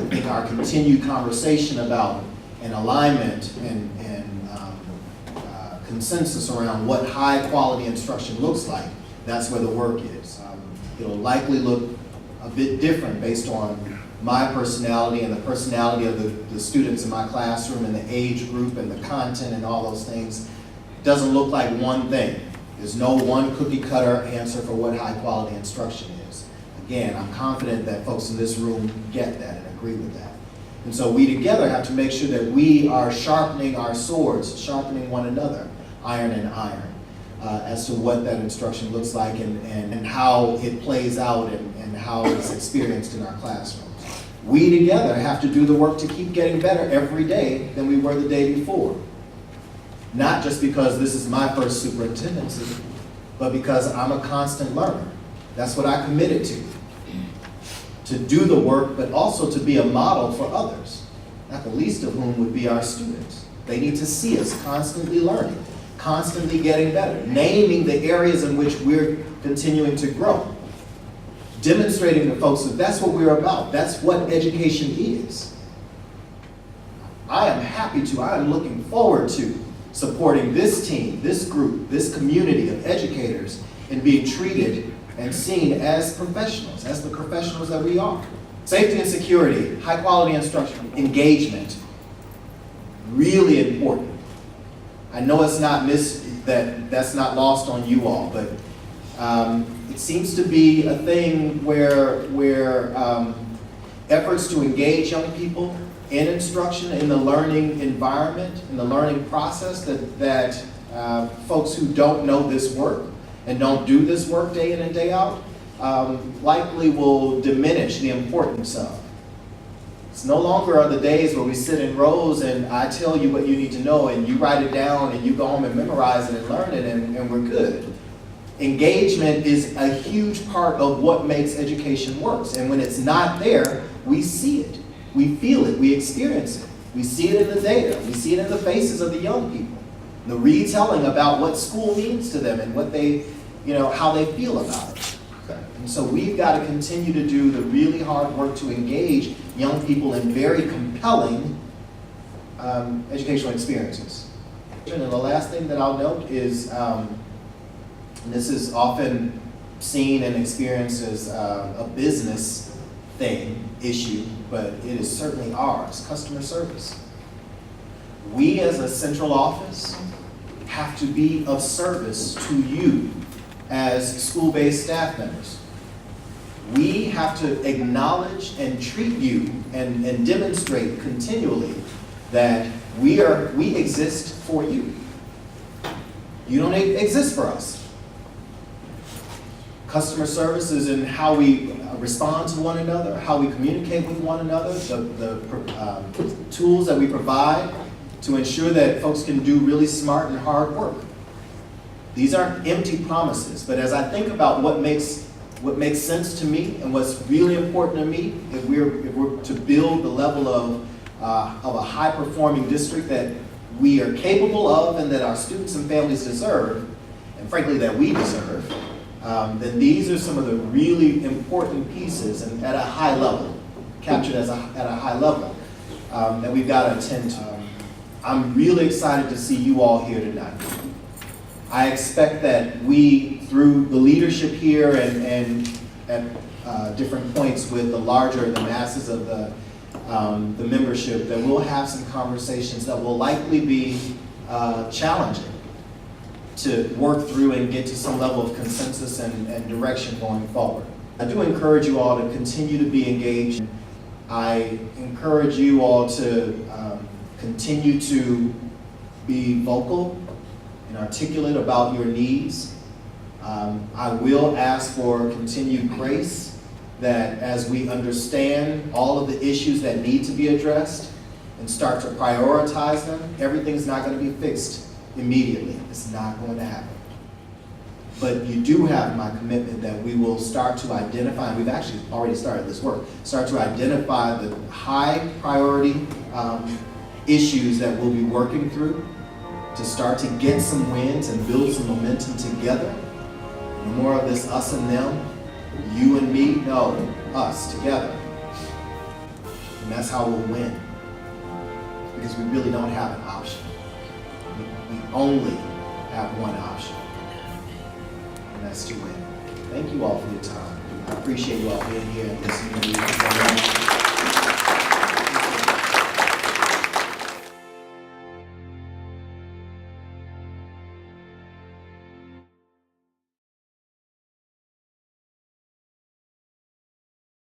think our continued conversation about an alignment and consensus around what high quality instruction looks like, that's where the work is. It'll likely look a bit different based on my personality and the personality of the students in my classroom and the age group and the content and all those things. It doesn't look like one thing. There's no one cookie cutter answer for what high quality instruction is. Again, I'm confident that folks in this room get that and agree with that. And so we together have to make sure that we are sharpening our swords, sharpening one another, iron and iron, as to what that instruction looks like and how it plays out and how it's experienced in our classrooms. We together have to do the work to keep getting better every day than we were the day before. Not just because this is my first superintendency, but because I'm a constant learner. That's what I committed to do the work, but also to be a model for others, not the least of whom would be our students. They need to see us constantly learning, constantly getting better, naming the areas in which we're continuing to grow, demonstrating to folks that that's what we're about. That's what education is. I am looking forward to supporting this team, this group, this community of educators in being treated and seen as professionals, as the professionals that we are. Safety and security, high quality instruction, engagement, really important. I know it's not that's not lost on you all, but it seems to be a thing where efforts to engage young people in instruction, in the learning environment, in the learning process, that folks who don't know this work and don't do this work day in and day out likely will diminish the importance of. It's no longer are the days where we sit in rows and I tell you what you need to know and you write it down and you go home and memorize it and learn it and we're good. Engagement is a huge part of what makes education work. And when it's not there, we see it, we feel it, we experience it. We see it in the data, we see it in the faces of the young people. The retelling about what school means to them and what they, how they feel about it. And so we've got to continue to do the really hard work to engage young people in very compelling educational experiences. And the last thing that I'll note is, and this is often seen and experienced as a business issue, but it is certainly ours, customer service. We as a central office have to be of service to you as school-based staff members. We have to acknowledge and treat you and demonstrate continually that we exist for you. You don't exist for us. Customer service is in how we respond to one another, how we communicate with one another, the tools that we provide to ensure that folks can do really smart and hard work. These aren't empty promises, but as I think about what makes sense to me and what's really important to me, if we're to build the level of a high-performing district that we are capable of and that our students and families deserve, and frankly that we deserve, then these are some of the really important pieces and at a high level, captured at a high level, that we've got to attend to. I'm really excited to see you all here tonight. I expect that we, through the leadership here and at different points with the masses of the membership, that we'll have some conversations that will likely be challenging to work through and get to some level of consensus and direction going forward. I do encourage you all to continue to be engaged. I encourage you all to continue to be vocal and articulate about your needs. I will ask for continued grace that as we understand all of the issues that need to be addressed and start to prioritize them, everything's not going to be fixed immediately. It's not going to happen. But you do have my commitment that we will start to identify, and we've actually already started this work, start to identify the high priority issues that we'll be working through to start to get some wins and build some momentum together. No more of this us and them, you and me, no, us together. And that's how we'll win. Because we really don't have an option. We only have one option. And that's to win. Thank you all for your time. I appreciate you all being here and listening to me.